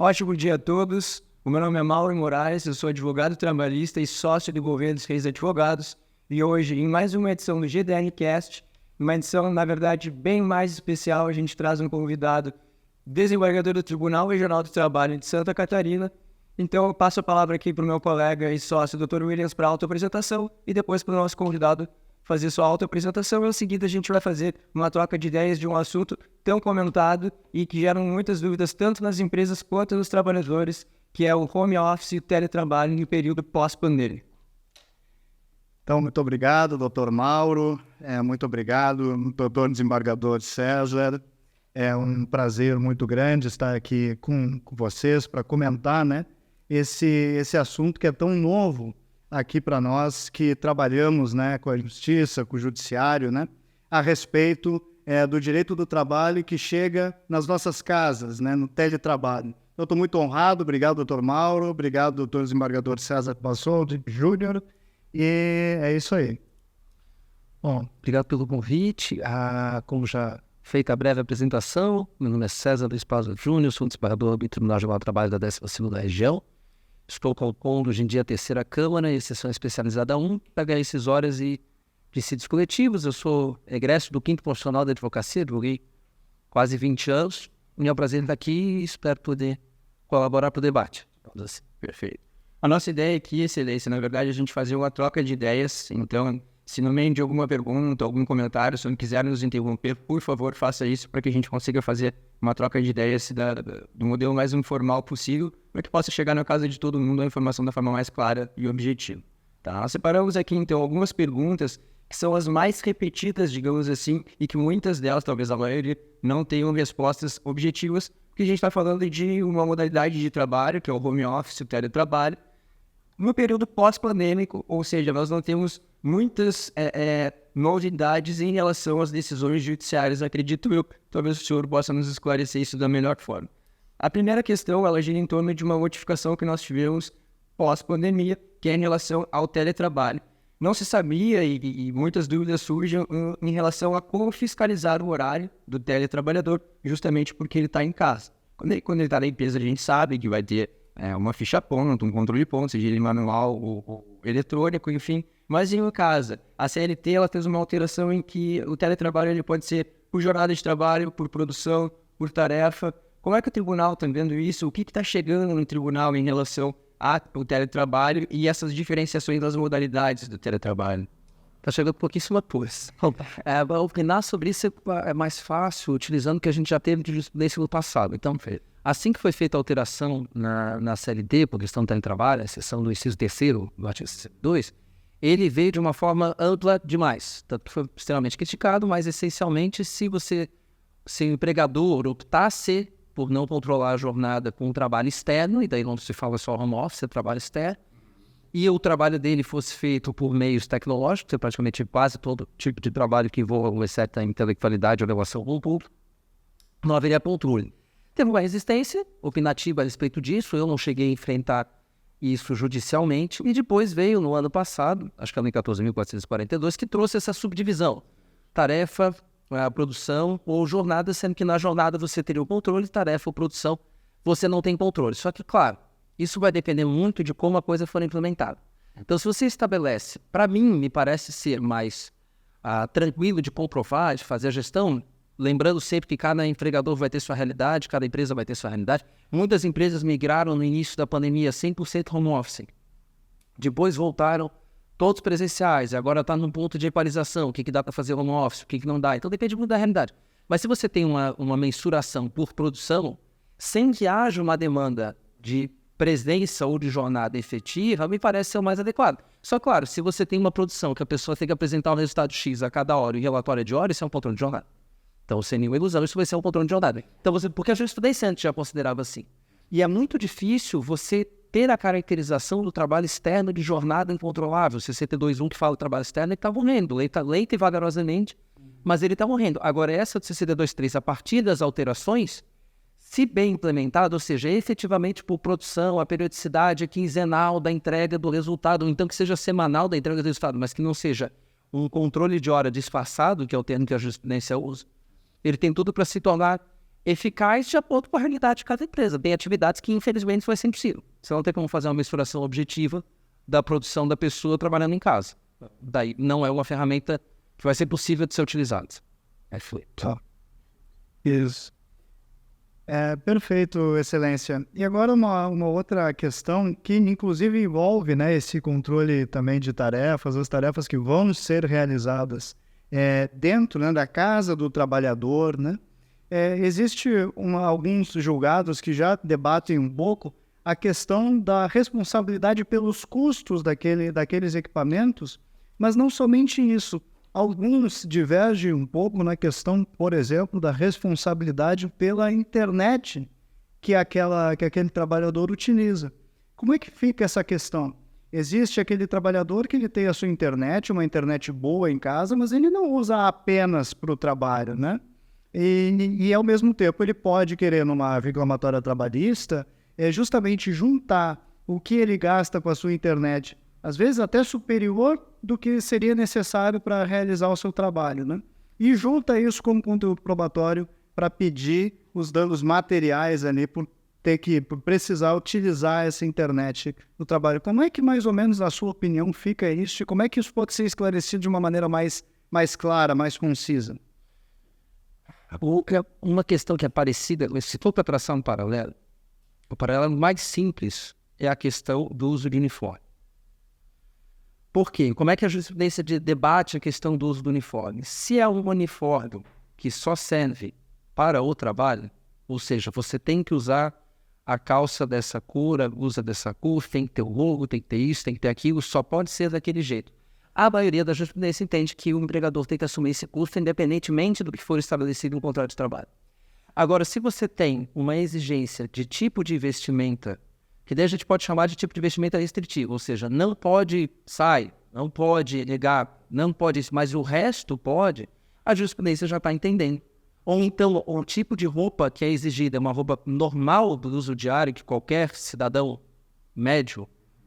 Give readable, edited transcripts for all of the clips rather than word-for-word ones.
Ótimo dia a todos. O meu nome é Mauro Moraes, eu sou advogado trabalhista e sócio do Governo dos Reis Advogados. E hoje, em mais uma edição do GDRcast, uma edição, na verdade, bem mais especial, a gente traz um convidado, desembargador do Tribunal Regional do Trabalho de Santa Catarina. Então, eu passo a palavra aqui para o meu colega e sócio, Dr. Williams, para a autoapresentação e depois para o nosso convidado fazer sua autoapresentação. Em seguida, a gente vai fazer uma troca de ideias de um assunto tão comentado e que gera muitas dúvidas tanto nas empresas quanto nos trabalhadores, que é o home office e o teletrabalho no período pós-pandêmico. Então, muito obrigado, doutor Mauro. Muito obrigado, doutor desembargador César. É um prazer muito grande estar aqui com vocês para comentar, né, esse assunto que é tão novo aqui para nós que trabalhamos, né, com a justiça, com o judiciário, né, a respeito do direito do trabalho que chega nas nossas casas, né, no teletrabalho. Eu estou muito honrado, obrigado, doutor Mauro, obrigado, doutor desembargador César Passoldi Júnior, e é isso aí. Bom, obrigado pelo convite. Como já feita a breve apresentação, meu nome é César Luiz Passoldi Júnior, sou desembargador do Tribunal Regional do Trabalho da 12ª Região. Estou compondo hoje em dia a 3ª Câmara e Seção Especializada 1, para ganhar decisórias e dissídios coletivos. Eu sou egresso do 5º Profissional da Advocacia, advoguei quase 20 anos. E é um prazer estar aqui e espero poder colaborar para o debate. Assim, perfeito. A nossa ideia aqui, excelência, na verdade, a gente fazer uma troca de ideias. Então, se no meio de alguma pergunta, algum comentário, se não quiser nos interromper, por favor, faça isso para que a gente consiga fazer uma troca de ideias do modelo mais informal possível, para que possa chegar na casa de todo mundo a informação da forma mais clara e objetiva. Tá? Nós separamos aqui, então, algumas perguntas que são as mais repetidas, digamos assim, e que muitas delas, talvez a maioria, não tenham respostas objetivas, porque a gente está falando de uma modalidade de trabalho, que é o home office, o teletrabalho, no período pós-pandêmico, ou seja, nós não temos muitas novidades em relação às decisões judiciárias, acredito eu. Talvez o senhor possa nos esclarecer isso da melhor forma. A primeira questão, ela gira em torno de uma modificação que nós tivemos pós-pandemia, que é em relação ao teletrabalho. Não se sabia e muitas dúvidas surgem em relação a como fiscalizar o horário do teletrabalhador, justamente porque ele está em casa. Quando ele está na empresa, a gente sabe que vai ter uma ficha ponto, um controle de ponto, seja ele manual ou eletrônico, enfim. Mas em casa, a CLT ela fez uma alteração em que o teletrabalho ele pode ser por jornada de trabalho, por produção, por tarefa. Como é que o tribunal está vendo isso? O que está chegando no tribunal em relação ao teletrabalho e essas diferenciações das modalidades do teletrabalho? Está chegando pouquíssima coisa. Opinar sobre isso é mais fácil utilizando o que a gente já teve de jurisprudência no passado. Então, assim que foi feita a alteração na CLT, por questão do teletrabalho, a exceção do inciso 3º do artigo 62, ele veio de uma forma ampla demais. Tanto foi extremamente criticado, mas essencialmente se o empregador optasse por não controlar a jornada com o trabalho externo, e daí não se fala só home office, é trabalho externo, e o trabalho dele fosse feito por meios tecnológicos, é praticamente quase todo tipo de trabalho que envolva uma certa intelectualidade ou relação com o público, não haveria controle. Teve uma resistência opinativa a respeito disso, eu não cheguei a enfrentar isso judicialmente, e depois veio no ano passado, acho que é a Lei 14.442, que trouxe essa subdivisão, tarefa, a produção ou jornada, sendo que na jornada você teria o controle, tarefa ou produção, você não tem controle. Só que, claro, isso vai depender muito de como a coisa for implementada. Então, se você estabelece, para mim, me parece ser mais tranquilo de comprovar, de fazer a gestão, lembrando sempre que cada empregador vai ter sua realidade, cada empresa vai ter sua realidade. Muitas empresas migraram no início da pandemia 100% home office. Depois voltaram todos presenciais, agora está num ponto de equalização, o que dá para fazer home office, o que não dá. Então depende muito da realidade. Mas se você tem uma mensuração por produção, sem que haja uma demanda de presença ou de jornada efetiva, me parece ser o mais adequado. Só claro, se você tem uma produção que a pessoa tem que apresentar um resultado X a cada hora e relatório de hora, isso é um controle de jornada. Então, sem nenhuma ilusão, isso vai ser um controle de jornada. Então, porque a jurisprudência antes já considerava assim. E é muito difícil você ter a caracterização do trabalho externo de jornada incontrolável. O CCT21 que fala do trabalho externo, ele está morrendo, lenta e vagarosamente, mas ele está morrendo. Agora, essa do CCT23, a partir das alterações, se bem implementada, ou seja, efetivamente por produção, a periodicidade quinzenal da entrega do resultado, ou então que seja semanal da entrega do resultado, mas que não seja um controle de hora disfarçado, que é o termo que a jurisprudência usa, ele tem tudo para se tornar eficaz de acordo com a realidade de cada empresa. Tem atividades que, infelizmente, vai ser impossível. Você não tem como fazer uma mensuração objetiva da produção da pessoa trabalhando em casa. Daí não é uma ferramenta que vai ser possível de ser utilizada. Tá. Isso. Perfeito, Excelência. E agora uma outra questão que inclusive envolve, né, esse controle também de tarefas, as tarefas que vão ser realizadas dentro, né, da casa do trabalhador, né? Existe alguns julgados que já debatem um pouco a questão da responsabilidade pelos custos daqueles equipamentos, mas não somente isso. Alguns divergem um pouco na questão, por exemplo, da responsabilidade pela internet que aquele trabalhador utiliza. Como é que fica essa questão? Existe aquele trabalhador que ele tem a sua internet, uma internet boa em casa, mas ele não usa apenas para o trabalho, né? E, ao mesmo tempo, ele pode querer, numa reclamatória trabalhista, justamente juntar o que ele gasta com a sua internet, às vezes até superior do que seria necessário para realizar o seu trabalho, né? E junta isso como conteúdo probatório para pedir os danos materiais ali por precisar utilizar essa internet no trabalho. Como é que, mais ou menos, na sua opinião, fica isso? E como é que isso pode ser esclarecido de uma maneira mais clara, mais concisa? Uma questão que é parecida, se for para traçar um paralelo, o paralelo mais simples é a questão do uso de uniforme. Por quê? Como é que a jurisprudência debate a questão do uso do uniforme? Se é um uniforme que só serve para o trabalho, ou seja, você tem que usar a calça dessa cor, a blusa dessa cor, tem que ter o logo, tem que ter isso, tem que ter aquilo, só pode ser daquele jeito. A maioria da jurisprudência entende que o empregador tem que assumir esse custo independentemente do que for estabelecido no contrato de trabalho. Agora, se você tem uma exigência de tipo de vestimenta, que daí a gente pode chamar de tipo de vestimenta restritivo, ou seja, não pode sair, não pode negar, não pode isso, mas o resto pode, a jurisprudência já está entendendo. Ou então, o tipo de roupa que é exigida é uma roupa normal do uso diário, que qualquer cidadão médio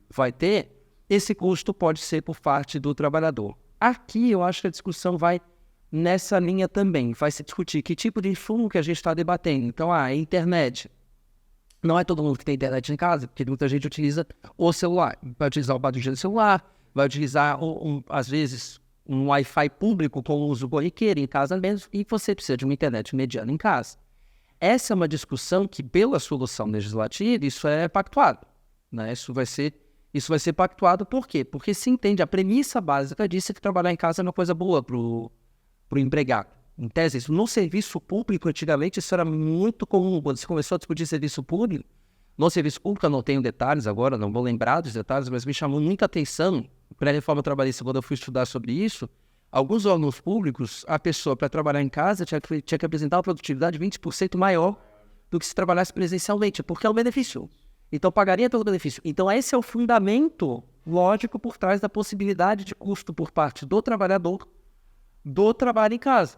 vai ter, esse custo pode ser por parte do trabalhador. Aqui eu acho que a discussão vai nessa linha também, vai se discutir que tipo de insumo que a gente está debatendo. Então, a internet. Não é todo mundo que tem internet em casa, porque muita gente utiliza o celular. Vai utilizar o barulho do celular, vai utilizar, às vezes, um Wi-Fi público com uso corriqueiro em casa mesmo, e você precisa de uma internet mediana em casa. Essa é uma discussão que, pela solução legislativa, isso é pactuado, né? Isso vai ser pactuado por quê? Porque se entende, a premissa básica disso é que trabalhar em casa é uma coisa boa para o empregado. Em tese, isso no serviço público, antigamente, isso era muito comum. Quando se começou a discutir serviço público, no serviço público, eu não tenho detalhes agora, não vou lembrar dos detalhes, mas me chamou muita atenção, pré-reforma trabalhista, quando eu fui estudar sobre isso, alguns órgãos públicos, a pessoa, para trabalhar em casa, tinha que apresentar uma produtividade 20% maior do que se trabalhasse presencialmente, porque é um benefício. Então, pagaria pelo benefício. Então, esse é o fundamento lógico por trás da possibilidade de custo por parte do trabalhador do trabalho em casa.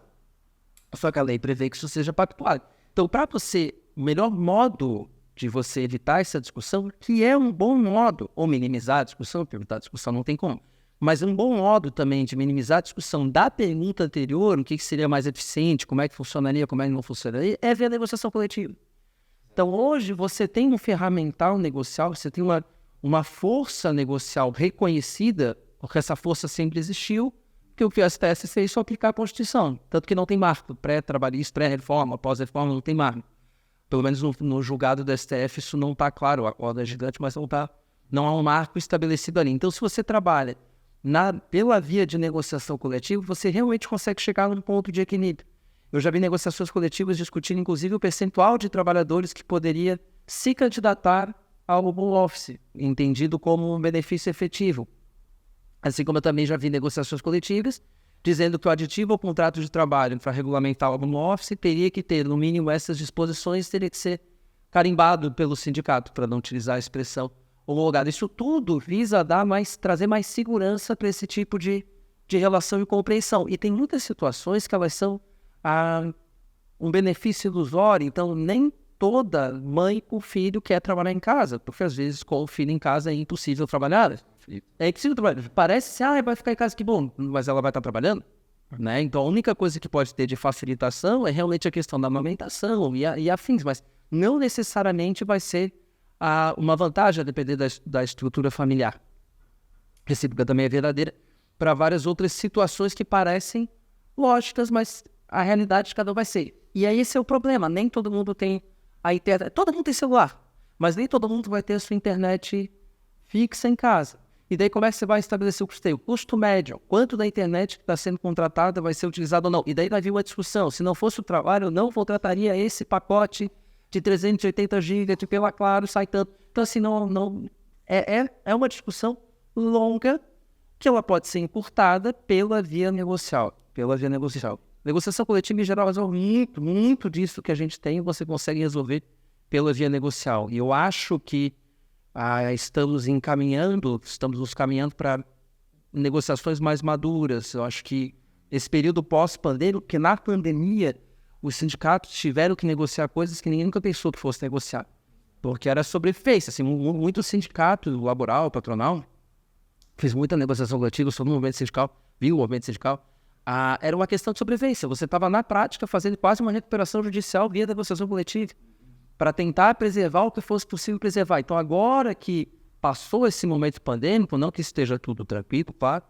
Só que a lei prevê que isso seja pactuado. Então, para você, o melhor modo de você evitar essa discussão, que é um bom modo, ou minimizar a discussão, porque evitar a discussão não tem como, mas um bom modo também de minimizar a discussão da pergunta anterior, o que seria mais eficiente, como é que funcionaria, como é que não funcionaria, é ver a negociação coletiva. Então, hoje, você tem um ferramental negocial, você tem uma força negocial reconhecida, porque essa força sempre existiu, que o que o STF fez foi aplicar a Constituição. Tanto que não tem marco pré-trabalhista, pré-reforma, pós-reforma, não tem marco. Pelo menos no julgado do STF isso não está claro. O acordo é gigante, mas não há um marco estabelecido ali. Então, se você trabalha pela via de negociação coletiva, você realmente consegue chegar num ponto de equilíbrio. Eu já vi negociações coletivas discutindo, inclusive, o percentual de trabalhadores que poderia se candidatar ao home office, entendido como um benefício efetivo. Assim como eu também já vi negociações coletivas dizendo que o aditivo ao contrato de trabalho para regulamentar o home office teria que ter, no mínimo, essas disposições, teria que ser carimbado pelo sindicato, para não utilizar a expressão homologada. Isso tudo visa trazer mais segurança para esse tipo de relação e compreensão. E tem muitas situações que elas são um benefício ilusório, então nem toda mãe com filho quer trabalhar em casa, porque às vezes com o filho em casa é impossível trabalhar. É impossível trabalhar. Parece vai ficar em casa, que bom, mas ela vai estar trabalhando? né? Então, a única coisa que pode ter de facilitação é realmente a questão da amamentação e afins, mas não necessariamente vai ser uma vantagem a depender da estrutura familiar. Recíproca também é verdadeira para várias outras situações que parecem lógicas, mas a realidade de cada um vai ser. E aí esse é o problema, nem todo mundo tem a internet, todo mundo tem celular, mas nem todo mundo vai ter a sua internet fixa em casa. E daí como é que você vai estabelecer o custeio? O custo médio, quanto da internet que está sendo contratada vai ser utilizado ou não. E daí vai vir uma discussão, se não fosse o trabalho, eu não contrataria esse pacote de 380 GB de pela Claro, sai tanto. Então assim, é uma discussão longa que ela pode ser encurtada pela via negocial. Negociação coletiva, em geral, resolve muito disso que a gente tem, você consegue resolver pela via negocial. E eu acho que estamos nos caminhando para negociações mais maduras. Eu acho que esse período pós-pandêmico, porque na pandemia os sindicatos tiveram que negociar coisas que ninguém nunca pensou que fosse negociar. Porque era sobrefeito, assim, muito sindicato laboral, patronal, fez muita negociação coletiva sobre o movimento sindical, viu o movimento sindical. Era uma questão de sobrevivência. Você estava, na prática, fazendo quase uma recuperação judicial via negociação coletiva para tentar preservar o que fosse possível preservar. Então, agora que passou esse momento pandêmico, não que esteja tudo tranquilo, claro,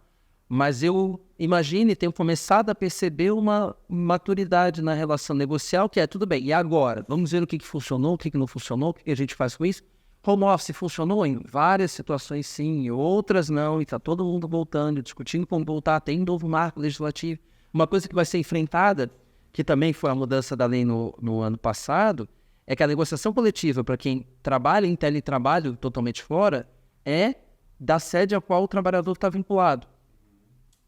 mas eu imagino e tenho começado a perceber uma maturidade na relação negocial, que é tudo bem, e agora? Vamos ver o que funcionou, o que não funcionou, o que a gente faz com isso. Home office funcionou em várias situações, sim, outras não, e está todo mundo voltando, discutindo como voltar, tem um novo marco legislativo. Uma coisa que vai ser enfrentada, que também foi a mudança da lei no ano passado, é que a negociação coletiva para quem trabalha em teletrabalho totalmente fora é da sede a qual o trabalhador está vinculado.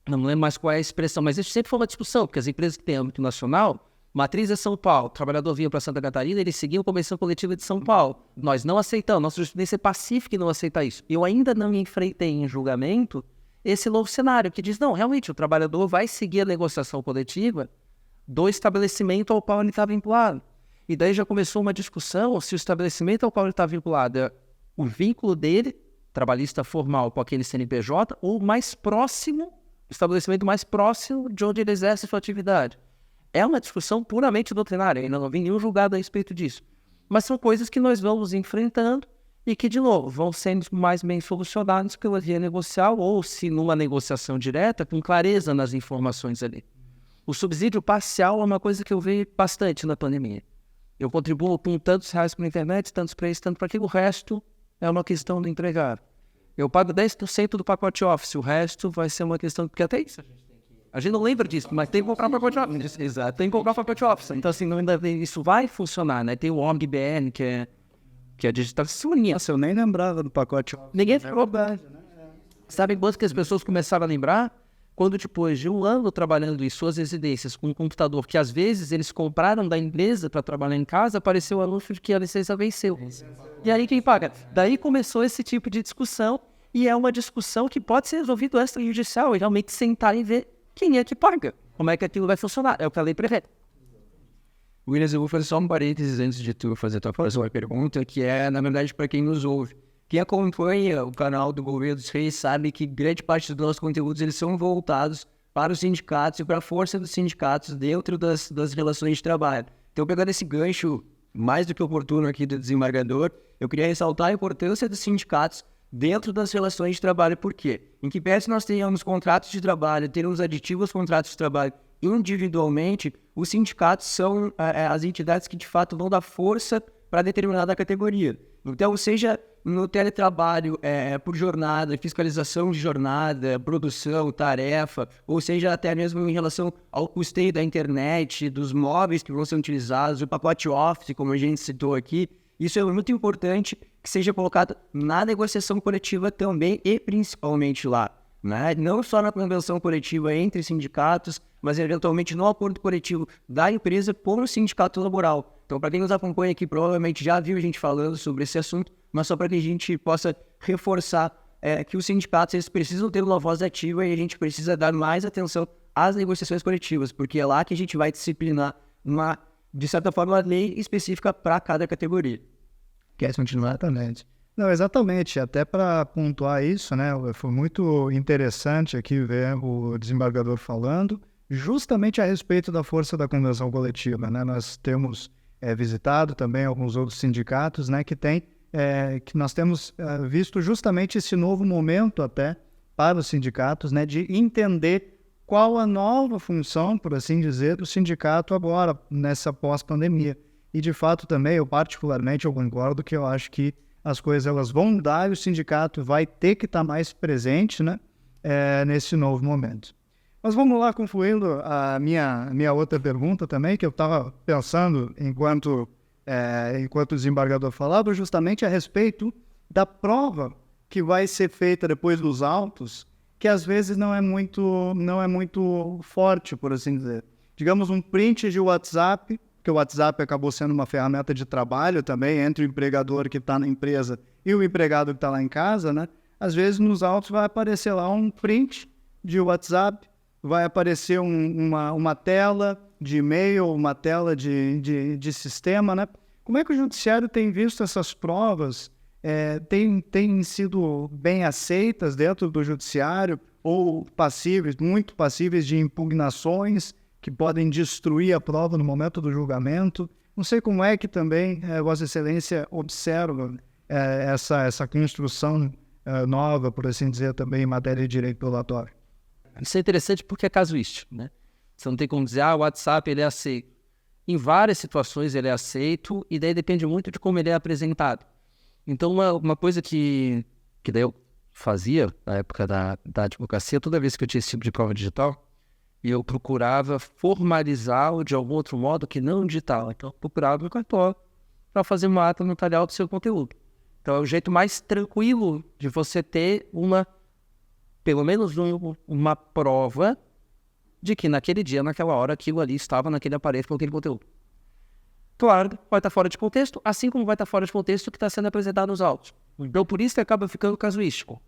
Não me lembro mais qual é a expressão, mas isso sempre foi uma discussão, porque as empresas que têm âmbito nacional, matriz é São Paulo, o trabalhador vinha para Santa Catarina, eles seguiam a convenção coletiva de São Paulo. Nós não aceitamos, nossa jurisprudência é pacífica em não aceitar isso. Eu ainda não me enfrentei em julgamento esse novo cenário, que diz, não, realmente, o trabalhador vai seguir a negociação coletiva do estabelecimento ao qual ele está vinculado. E daí já começou uma discussão se o estabelecimento ao qual ele está vinculado é o vínculo dele, trabalhista formal, com aquele CNPJ, ou mais próximo, o estabelecimento mais próximo de onde ele exerce sua atividade. É uma discussão puramente doutrinária, ainda não vi nenhum julgado a respeito disso. Mas são coisas que nós vamos enfrentando e que, de novo, vão sendo mais bem solucionadas pela via negocial ou, se numa negociação direta, com clareza nas informações ali. O subsídio parcial é uma coisa que eu vi bastante na pandemia. Eu contribuo com tantos reais para a internet, tantos para isso, tanto para aquilo. O resto é uma questão do empregado. Eu pago 10% do pacote Office, o resto vai ser uma questão... Porque até isso a gente não lembra disso, mas tem que comprar o pacote Office. Exato, tem que comprar o pacote Office. Então, assim, isso vai funcionar, né? Tem o OMG-BN, que é digital. Nossa, eu nem lembrava do pacote Office. Ninguém ficou bem. Sabe quanto que as pessoas começaram a lembrar? Quando depois de um ano trabalhando em suas residências com um computador que às vezes eles compraram da empresa para trabalhar em casa, apareceu o anúncio de que a licença venceu. E aí quem paga? Daí começou esse tipo de discussão e é uma discussão que pode ser resolvida extrajudicial e realmente sentar e ver quem é que paga, como é que aquilo vai funcionar. É o que a lei prevê. Williams, eu vou fazer só um parênteses antes de tu fazer a tua próxima pergunta, que é, na verdade, para quem nos ouve. Quem acompanha o canal do Governo dos Reis sabe que grande parte dos nossos conteúdos eles são voltados para os sindicatos e para a força dos sindicatos dentro das relações de trabalho. Então, pegando esse gancho mais do que oportuno aqui do desembargador, eu queria ressaltar a importância dos sindicatos dentro das relações de trabalho. Por quê? Em que pese nós tenhamos contratos de trabalho, termos aditivos aos contratos de trabalho individualmente, os sindicatos são as entidades que de fato vão dar força para determinada categoria. Então, seja no teletrabalho, por jornada, fiscalização de jornada, produção, tarefa, ou seja até mesmo em relação ao custeio da internet, dos móveis que vão ser utilizados, o pacote Office, como a gente citou aqui, isso é muito importante que seja colocado na negociação coletiva também e principalmente lá, né? Não só na convenção coletiva entre sindicatos, mas eventualmente no acordo coletivo da empresa com o sindicato laboral. Então, para quem nos acompanha aqui, provavelmente já viu a gente falando sobre esse assunto, mas só para que a gente possa reforçar que os sindicatos eles precisam ter uma voz ativa e a gente precisa dar mais atenção às negociações coletivas, porque é lá que a gente vai disciplinar de certa forma, uma lei específica para cada categoria. Quer continuar? Exatamente. Não, exatamente. Até para pontuar isso, né, foi muito interessante aqui ver o desembargador falando justamente a respeito da força da convenção coletiva, né? Nós temos visitado também alguns outros sindicatos, né, que nós temos visto justamente esse novo momento até para os sindicatos, né, de entender qual a nova função, por assim dizer, do sindicato agora, nessa pós-pandemia. E, de fato, também, eu concordo que eu acho que as coisas elas vão mudar e o sindicato vai ter que estar mais presente, né, nesse novo momento. Mas vamos lá, concluindo a minha outra pergunta também, que eu estava pensando enquanto o desembargador falava, justamente a respeito da prova que vai ser feita depois dos autos, que às vezes não é muito forte, por assim dizer. Digamos, um print de WhatsApp, que o WhatsApp acabou sendo uma ferramenta de trabalho também, entre o empregador que está na empresa e o empregado que está lá em casa, né? Às vezes nos autos vai aparecer lá um print de WhatsApp, vai aparecer uma tela de e-mail, uma tela de sistema, né? Como é que o judiciário tem visto essas provas? Tem sido bem aceitas dentro do judiciário ou muito passíveis de impugnações que podem destruir a prova no momento do julgamento? Não sei como é que também Vossa Excelência observa essa construção nova, por assim dizer, também em matéria de direito prolatório. Isso é interessante porque é casuístico, né? Você não tem como dizer, o WhatsApp ele é aceito. Em várias situações ele é aceito e daí depende muito de como ele é apresentado. Então, uma coisa que daí eu fazia na época da advocacia, toda vez que eu tinha esse tipo de prova digital, eu procurava formalizá-lo de algum outro modo que não digital. Então, eu procurava o cartório para fazer uma ata notarial do seu conteúdo. Então, é o jeito mais tranquilo de você ter pelo menos uma prova de que naquele dia, naquela hora, aquilo ali estava naquele aparelho com aquele conteúdo. Claro, vai estar fora de contexto, assim como vai estar fora de contexto o que está sendo apresentado nos autos. Então, por isso que acaba ficando casuístico.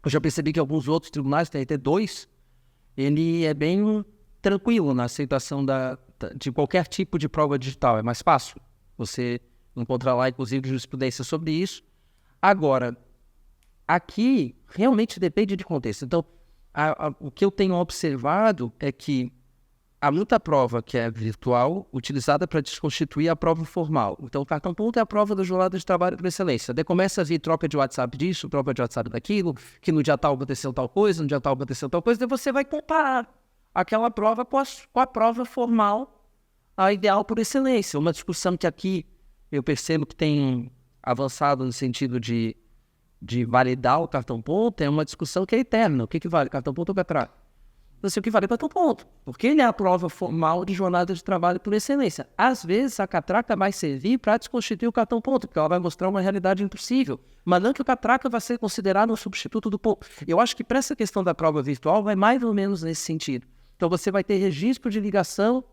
Eu já percebi que alguns outros tribunais, tem até 2, ele é bem tranquilo na aceitação de qualquer tipo de prova digital. É mais fácil. Você encontra lá, inclusive, jurisprudência sobre isso. Agora, aqui realmente depende de contexto. Então, o que eu tenho observado é que há muita prova que é virtual, utilizada para desconstituir a prova formal. Então, o cartão ponto é a prova do jornada de trabalho por excelência. Daí começa a vir troca de WhatsApp disso, troca de WhatsApp daquilo, que no dia tal aconteceu tal coisa, no dia tal aconteceu tal coisa, daí você vai comparar aquela prova com a prova formal, a ideal por excelência. Uma discussão que aqui eu percebo que tem avançado no sentido de validar o cartão ponto é uma discussão que é eterna. O que vale? Cartão ponto ou catraca? Não sei o que vale cartão ponto, porque ele é a prova formal de jornada de trabalho por excelência. Às vezes a catraca vai servir para desconstituir o cartão ponto, porque ela vai mostrar uma realidade impossível, mas não que o catraca vai ser considerado um substituto do ponto. Eu acho que para essa questão da prova virtual vai mais ou menos nesse sentido. Então você vai ter registro de ligação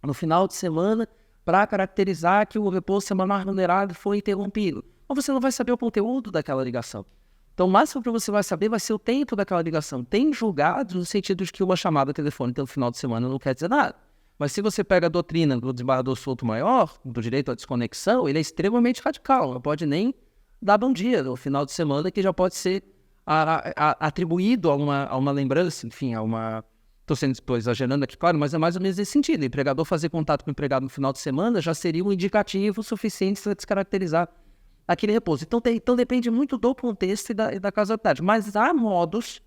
no final de semana para caracterizar que o repouso semanal remunerado foi interrompido. Mas você não vai saber o conteúdo daquela ligação. Então, o máximo que você vai saber vai ser o tempo daquela ligação. Tem julgados no sentido de que uma chamada telefônica no final de semana não quer dizer nada. Mas se você pega a doutrina do desembargador Souto Maior, do direito à desconexão, ele é extremamente radical. Não pode nem dar bom dia no final de semana, que já pode ser atribuído a uma lembrança, enfim, a uma... Estou exagerando aqui, claro, mas é mais ou menos nesse sentido. O empregador fazer contato com o empregado no final de semana já seria um indicativo suficiente para descaracterizar aquele repouso. Então depende muito do contexto e da causalidade. Mas há modos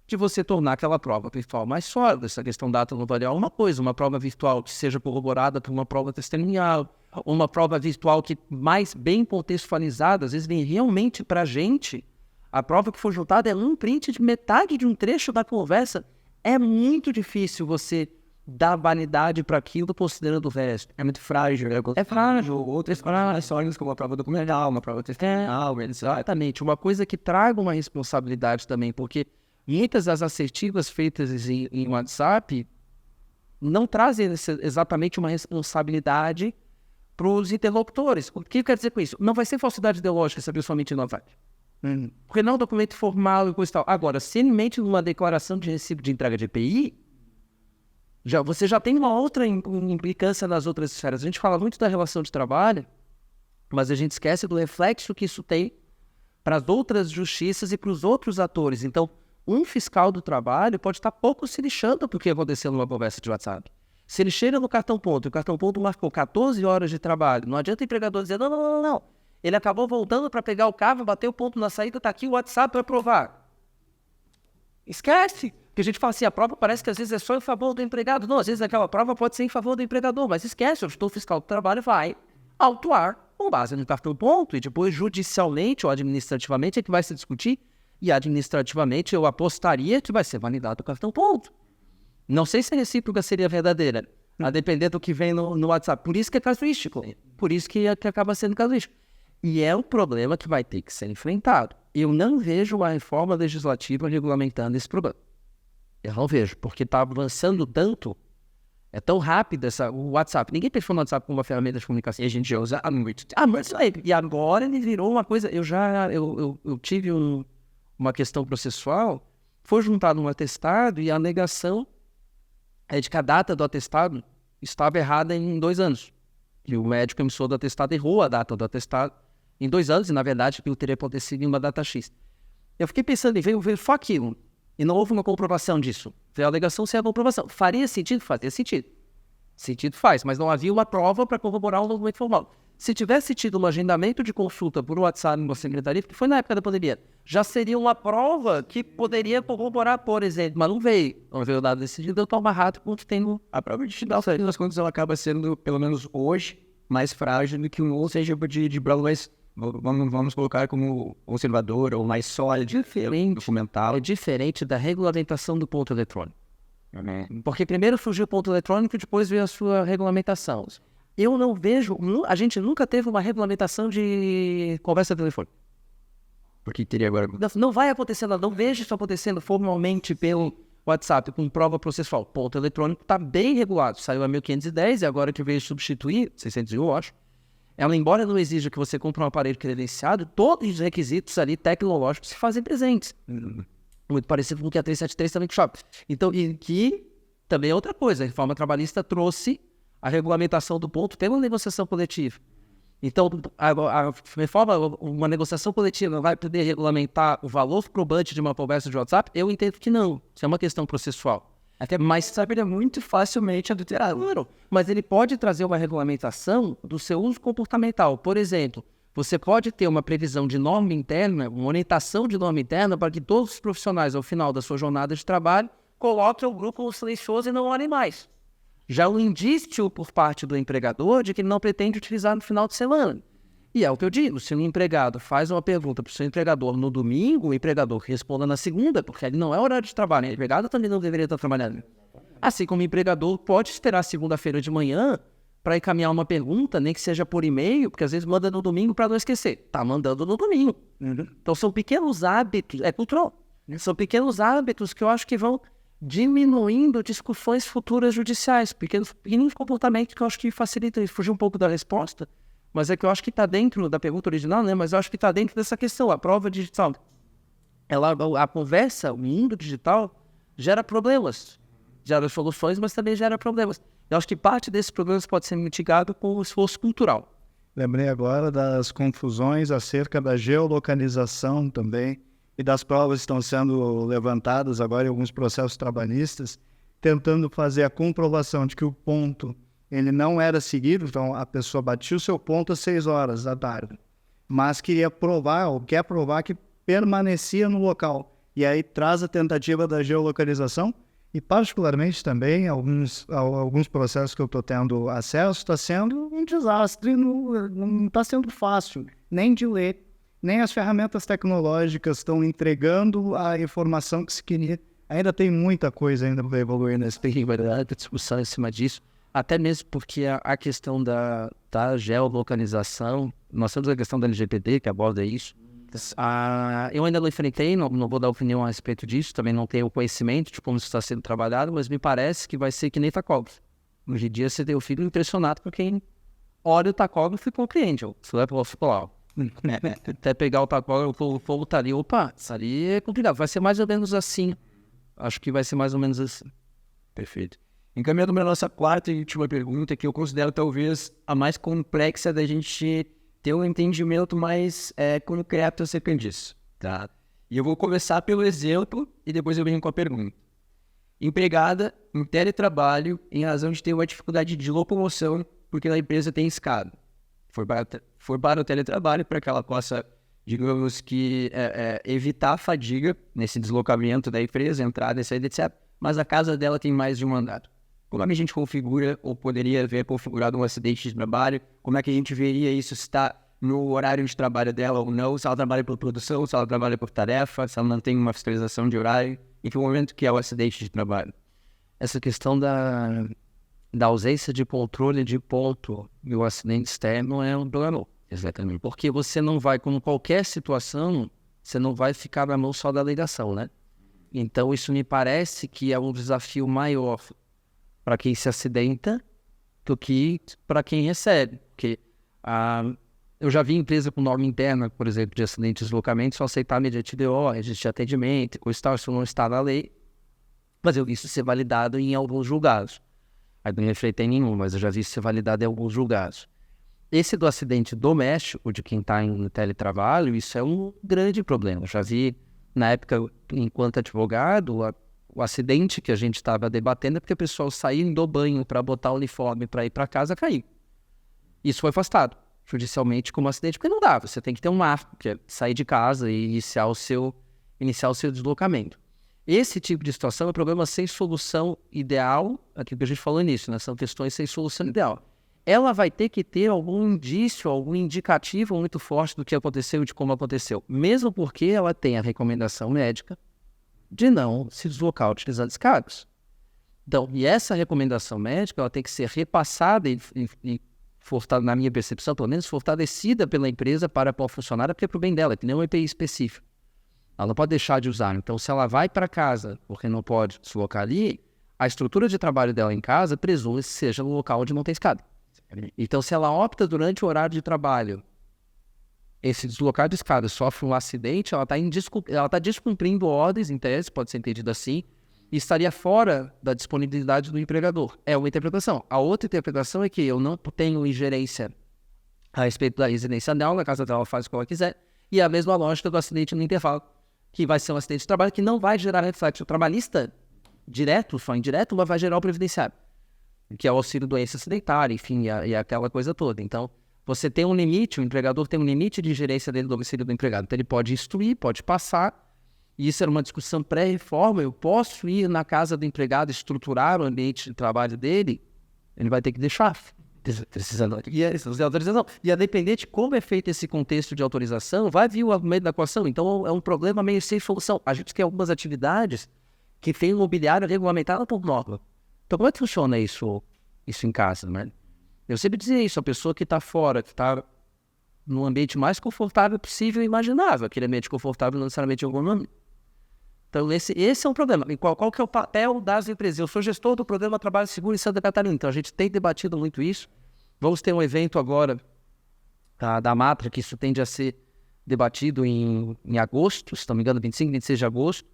de você tornar aquela prova virtual mais sólida. Essa questão da ata notarial é uma coisa. Uma prova virtual que seja corroborada por uma prova testemunhal. Ou uma prova virtual que mais bem contextualizada, às vezes vem realmente para a gente. A prova que for juntada é um print de metade de um trecho da conversa. É muito difícil você dar validade para aquilo considerando o resto. É muito frágil. É frágil. Outras coisas como a prova documental, uma prova testemunhal. Exatamente. Uma coisa que traga uma responsabilidade também, porque muitas das assertivas feitas em WhatsApp não trazem exatamente uma responsabilidade para os interlocutores. O que quer dizer com isso? Não vai ser falsidade ideológica se a pessoa mentir na verdade. Porque não é um documento formal e coisa e tal. Agora, se ele mente numa declaração de recibo de entrega de EPI, você já tem uma outra implicância nas outras esferas. A gente fala muito da relação de trabalho, mas a gente esquece do reflexo que isso tem para as outras justiças e para os outros atores. Então, Um fiscal do trabalho pode estar pouco se lixando do que aconteceu numa conversa de WhatsApp. Se ele chega no cartão ponto e o cartão ponto marcou 14 horas de trabalho, não adianta o empregador dizer, não. Ele acabou voltando para pegar o carro, bateu o ponto na saída, está aqui o WhatsApp para provar. Esquece! Porque a gente fala assim, a prova parece que às vezes é só em favor do empregado. Não, às vezes aquela prova pode ser em favor do empregador, mas esquece, o gestor fiscal do trabalho vai autuar com base no cartão ponto e depois judicialmente ou administrativamente é que vai se discutir e administrativamente eu apostaria que vai ser validado o cartão ponto. Não sei se a recíproca seria verdadeira, a depender do que vem no WhatsApp. Por isso que é casuístico, por isso que acaba sendo casuístico. E é um problema que vai ter que ser enfrentado. Eu não vejo uma reforma legislativa regulamentando esse problema. Eu não vejo, porque está avançando tanto, é tão rápido o WhatsApp. Ninguém pensou no WhatsApp como uma ferramenta de comunicação. E a gente já usa há muito tempo. E agora ele virou uma coisa... Eu tive uma questão processual, foi juntado um atestado e a alegação é de que a data do atestado estava errada em 2 anos. E o médico emissor do atestado errou a data do atestado em 2 anos, e na verdade aquilo teria acontecido em uma data X. Eu fiquei pensando em ver só aquilo, e não houve uma comprovação disso. Veio a alegação sem a comprovação. Faria sentido? Fazia sentido. Sentido faz, mas não havia uma prova para corroborar um documento formal. Se tivesse tido um agendamento de consulta por WhatsApp na secretaria, que foi na época da pandemia, já seria uma prova que poderia corroborar, por exemplo, mas não veio. Não veio nada decidido, eu estou amarrado com o que tenho. A prova digital, no das contas, ela acaba sendo, pelo menos hoje, mais frágil do que um outro seja de prova mais, vamos colocar como conservador ou mais sólido, documental. É diferente da regulamentação do ponto eletrônico. Porque primeiro surgiu o ponto eletrônico e depois veio a sua regulamentação. Eu não vejo, a gente nunca teve uma regulamentação de conversa telefônica. Porque teria agora... Não vai acontecer, não vejo isso acontecendo formalmente pelo WhatsApp com prova processual. Ponto eletrônico está bem regulado. Saiu a 1510 e agora que veio substituir, 601 eu acho. Ela, embora não exija que você compre um aparelho credenciado, todos os requisitos ali tecnológicos se fazem presentes. Muito parecido com o que a 373 também chama. Então, e que também é outra coisa. A reforma trabalhista trouxe a regulamentação do ponto pela negociação coletiva. Então, a reforma, uma negociação coletiva vai poder regulamentar o valor probante de uma conversa de WhatsApp? Eu entendo que não. Isso é uma questão processual. Mas sabe, ele é muito facilmente adulterado. Claro, mas ele pode trazer uma regulamentação do seu uso comportamental. Por exemplo, você pode ter uma previsão de norma interna, uma orientação de norma interna para que todos os profissionais, ao final da sua jornada de trabalho, coloquem o grupo no silencioso e não olhem mais. Já um indício por parte do empregador de que ele não pretende utilizar no final de semana. E é o que eu digo, se um empregado faz uma pergunta para o seu empregador no domingo, o empregador responda na segunda, porque ele não é horário de trabalho, o empregado também não deveria estar trabalhando. Assim como o empregador pode esperar segunda-feira de manhã para encaminhar uma pergunta, nem que seja por e-mail, porque às vezes manda no domingo para não esquecer. Está mandando no domingo. Então são pequenos hábitos, é cultural, são pequenos hábitos que eu acho que vão diminuindo discussões futuras judiciais, pequenos comportamentos que eu acho que facilitam isso. Fugir um pouco da resposta, mas é que eu acho que está dentro da pergunta original, né? Mas eu acho que está dentro dessa questão. A prova digital, a conversa, o mundo digital gera problemas, gera soluções, mas também gera problemas. Eu acho que parte desses problemas pode ser mitigado com o esforço cultural. Lembrei agora das confusões acerca da geolocalização também, e das provas que estão sendo levantadas agora em alguns processos trabalhistas, tentando fazer a comprovação de que o ponto ele não era seguido. Então a pessoa batia o seu ponto às 6 horas da tarde, mas queria provar, ou quer provar, que permanecia no local. E aí traz a tentativa da geolocalização, e particularmente também alguns processos que eu estou tendo acesso, está sendo um desastre, não está sendo fácil nem de ler, nem as ferramentas tecnológicas estão entregando a informação que se queria. Ainda tem muita coisa ainda para evoluir nesse período, verdade, discussão em cima disso, até mesmo porque a questão da geolocalização, nós temos a questão da LGPD que aborda isso. Eu ainda não enfrentei, não vou dar opinião a respeito disso, também não tenho conhecimento de como isso está sendo trabalhado, mas me parece que vai ser que nem tacógrafo. Hoje em dia você tem o filho impressionado com quem olha o tacógrafo e compreende. Você vai para o hospital. Até pegar o tacógrafo, o povo tá ali, opa, isso ali é complicado. Vai ser mais ou menos assim. Acho que vai ser mais ou menos assim. Perfeito. Encaminhando para a nossa quarta e última pergunta, que eu considero talvez a mais complexa da gente ter um entendimento mais concreto acerca disso, tá? E eu vou começar pelo exemplo e depois eu venho com a pergunta. Empregada em teletrabalho em razão de ter uma dificuldade de locomoção porque a empresa tem escada. Foi para o teletrabalho para que ela possa, digamos que, evitar a fadiga nesse deslocamento da empresa, entrada e saída, etc. Mas a casa dela tem mais de um andar. Como é que a gente configura, ou poderia ver configurado um acidente de trabalho? Como é que a gente veria isso se está no horário de trabalho dela ou não? Se ela trabalha por produção, se ela trabalha por tarefa, se ela não tem uma fiscalização de horário? Em que momento que é o acidente de trabalho? Essa questão da ausência de controle de ponto e o acidente externo é um problema. Exatamente. Porque você não vai, como qualquer situação, você não vai ficar na mão só da alegação, né? Então, isso me parece que é um desafio maior para quem se acidenta do que para quem recebe. Porque eu já vi empresa com norma interna, por exemplo, de acidente e deslocamento, só aceitar mediante DO, registro de atendimento, coisa e tal, isso não está na lei, mas eu vi isso ser validado em alguns julgados. Aí não refletei nenhum, mas eu já vi isso ser validado em alguns julgados. Esse do acidente doméstico, de quem está em teletrabalho, isso é um grande problema. Eu já vi, na época, enquanto advogado, o acidente que a gente estava debatendo é porque o pessoal saindo do banho para botar o uniforme para ir para casa, caiu. Isso foi afastado judicialmente como acidente, porque não dá. Você tem que ter um marco, que é sair de casa e iniciar o seu deslocamento. Esse tipo de situação é um problema sem solução ideal, aquilo que a gente falou nisso, né? São questões sem solução ideal. Ela vai ter que ter algum indício, algum indicativo muito forte do que aconteceu e de como aconteceu, mesmo porque ela tem a recomendação médica de não se deslocar utilizando escadas. Então, e essa recomendação médica ela tem que ser repassada e na minha percepção, pelo menos, fortalecida pela empresa para a funcionária, porque é para o bem dela, que nem um EPI específico. Ela não pode deixar de usar. Então, se ela vai para casa porque não pode deslocar ali, a estrutura de trabalho dela em casa presume que seja no local onde não tem escada. Então, se ela opta durante o horário de trabalho esse deslocar de escada sofre um acidente, ela está descumprindo ordens, em tese, pode ser entendido assim, e estaria fora da disponibilidade do empregador. É uma interpretação. A outra interpretação é que eu não tenho ingerência a respeito da residência dela, na casa dela faz o que ela quiser, e é a mesma lógica do acidente no intervalo, que vai ser um acidente de trabalho que não vai gerar reflexo trabalhista direto, só indireto, mas vai gerar o previdenciário, que é o auxílio doença acidentária, enfim, e aquela coisa toda. Então, você tem um limite, o empregador tem um limite de ingerência dentro do domicílio do empregado. Então, ele pode instruir, pode passar, e isso era uma discussão pré-reforma. Eu posso ir na casa do empregado, estruturar o ambiente de trabalho dele, ele vai ter que deixar. Precisando de autorização. E a depender de como é feito esse contexto de autorização, vai vir o argumento da equação. Então, é um problema meio sem solução. A gente tem algumas atividades que tem imobiliário regulamentado por norma. Então, como é que funciona isso em casa, né? Eu sempre dizia isso, a pessoa que está fora, que está no ambiente mais confortável possível e imaginável, aquele ambiente confortável não necessariamente em algum nome. Então, esse é um problema. E qual que é o papel das empresas? Eu sou gestor do programa Trabalho Seguro em Santa Catarina, então a gente tem debatido muito isso. Vamos ter um evento agora da Matra, que isso tende a ser debatido em agosto, se não me engano, 25, 26 de agosto,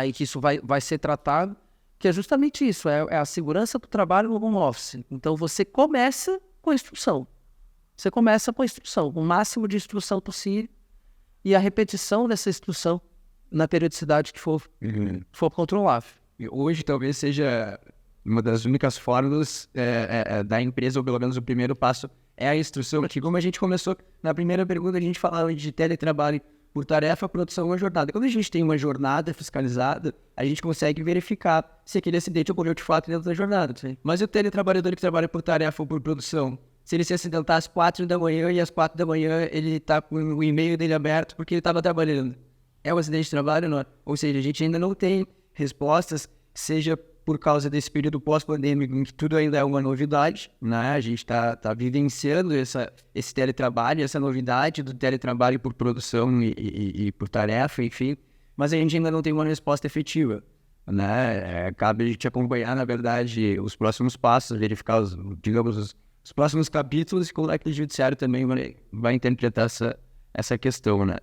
e que isso vai ser tratado, que é justamente isso, é a segurança do trabalho no home office. Então, você começa com a instrução. Você começa com a instrução, o máximo de instrução possível e a repetição dessa instrução na periodicidade que for controlável. E hoje talvez seja uma das únicas formas da empresa, ou pelo menos o primeiro passo, é a instrução. Porque como a gente começou na primeira pergunta, a gente falava de teletrabalho por tarefa, produção ou jornada. Quando a gente tem uma jornada fiscalizada, a gente consegue verificar se aquele acidente ocorreu de fato dentro da jornada. Sim. Mas o teletrabalhador que trabalha por tarefa ou por produção, se ele se acidentar às 4 da manhã e às 4 da manhã ele está com o e-mail dele aberto porque ele estava trabalhando, é um acidente de trabalho, não? Ou seja, a gente ainda não tem respostas, seja por causa desse período pós-pandêmico, em que tudo ainda é uma novidade, né? A gente está vivenciando esse teletrabalho, essa novidade do teletrabalho por produção e por tarefa, enfim, mas a gente ainda não tem uma resposta efetiva, né? Cabe a gente acompanhar, na verdade, os próximos passos, verificar, os próximos capítulos e como é que o judiciário também vai interpretar essa questão, né?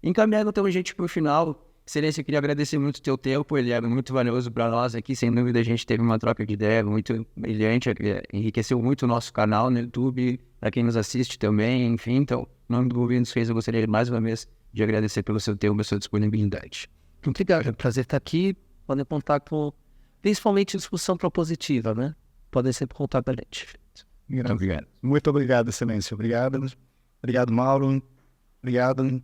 Encaminhando então a gente para o final, Excelência, eu queria agradecer muito o teu tempo, ele é muito valioso para nós aqui, sem dúvida a gente teve uma troca de ideia muito brilhante, enriqueceu muito o nosso canal no YouTube, para quem nos assiste também, enfim, então, em nome do Governo Fez, eu gostaria mais uma vez de agradecer pelo seu tempo e sua disponibilidade. Obrigado, é um prazer estar aqui. Podem contar com, principalmente discussão propositiva, né? Podem sempre contar com a gente. Muito obrigado. Muito obrigado, Excelência. Obrigado. Obrigado, Mauro. Obrigado.